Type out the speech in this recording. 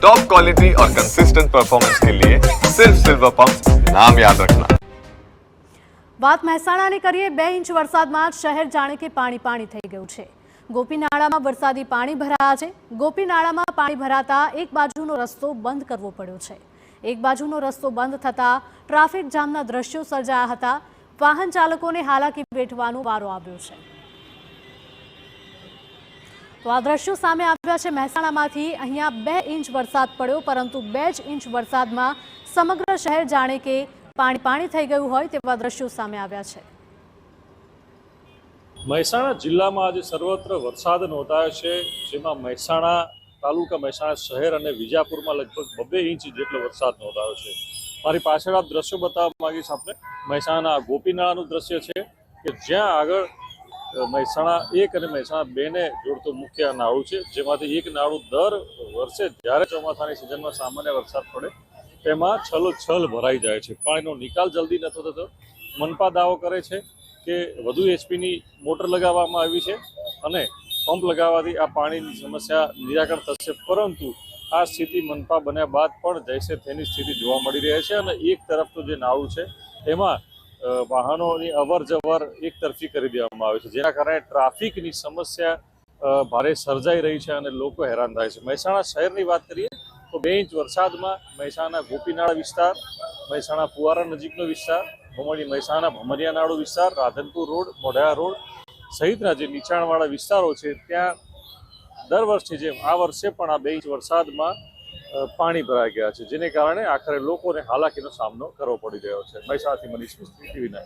Top quality और consistent performance के लिए सिर्फ सिल्वर पंप नाम याद रखना। વાત મહેસાણાની કરીએ। 2 ઇંચ વરસાદમાં શહેર જાણે કે પાણી પાણી થઈ ગયું છે। ગોપીનાળામાં વરસાદી પાણી ભરાયા છે। ગોપીનાળામાં પાણી ભરાતા એક બાજુનો રસ્તો બંધ કરવો પડ્યો છે। એક બાજુનો રસ્તો બંધ થતા ટ્રાફિક જામના દ્રશ્યો સર્જાયા હતા। વાહન ચાલકોને હાલાકી વેઠવાનો વારો આવ્યો છે। તો આ દ્રશ્યો સામે આવ્યા છે મહેસાણામાંથી। અહીંયા 2 ઇંચ વરસાદ પડ્યો, પરંતુ 2 જ ઇંચ વરસાદમાં સમગ્ર શહેર જાણે કે પાણી પાણી થઈ ગયું હોય તેવા દ્રશ્યો સામે આવ્યા છે। મહેસાણા જિલ્લામાં આજે સર્વત્ર વરસાદ નોંધાયો છે, જેમાં મહેસાણા તાલુકા, મહેસાણા શહેર અને વિજાપુરમાં લગભગ 2 ઇંચ જેટલો વરસાદ નોંધાયો છે। મારી પાછળ આપ દ્રશ્યો બતાવવા માંગીશ આપણે। મહેસાણા ગોપીનાળાનું દ્રશ્ય છે કે જ્યાં આગળ મહેસાણા 1 અને મહેસાણા 2 ને જોડતું મુખ્ય નાળું છે, જેમાંથી એક નાળું દર વર્ષે જ્યારે ચોમાસાની સિઝનમાં સામાન્ય વરસાદ પડે તેમાં છલોછલ ભરાઈ જાય છે। પાણીનો નિકાલ જલ્દી નથી થતો। મનપા દાવો કરે છે કે વધુ એચપીની મોટર લગાવવામાં આવી છે અને પંપ લગાવવાથી આ પાણીની સમસ્યા નિરાકરણ થશે, પરંતુ આ સ્થિતિ મનપા બન્યા બાદ પણ જૈસે તેની સ્થિતિ જોવા મળી રહી છે। અને એક તરફનું જે નાળું છે એમાં વાહનોની અવર જવર એક તરફી કરી દેવામાં આવે છે, જેના કારણે ટ્રાફિકની સમસ્યા ભારે સર્જાઈ રહી છે અને લોકો હેરાન થાય છે। મહેસાણા શહેરની વાત કરીએ તો 2 ઇંચ વરસાદમાં મહેસાણા ગોપીનાળા વિસ્તાર, મહેસાણા ફુવારા નજીકનો વિસ્તાર, મહેસાણા ભમરિયા નાળુ વિસ્તાર, રાધનપુર રોડ, મોઢા રોડ સહિતના જે નીચાણવાળા વિસ્તારો છે ત્યાં દર વર્ષની જેમ આ વર્ષે પણ આ 2 ઇંચ વરસાદમાં પાણી ભરાઈ ગયા છે, જેને કારણે આખરે લોકોને હાલાકીનો સામનો કરવો પડી રહ્યો છે। મહેસાણાથી મનીષ મિસ્ત્રી, TV9।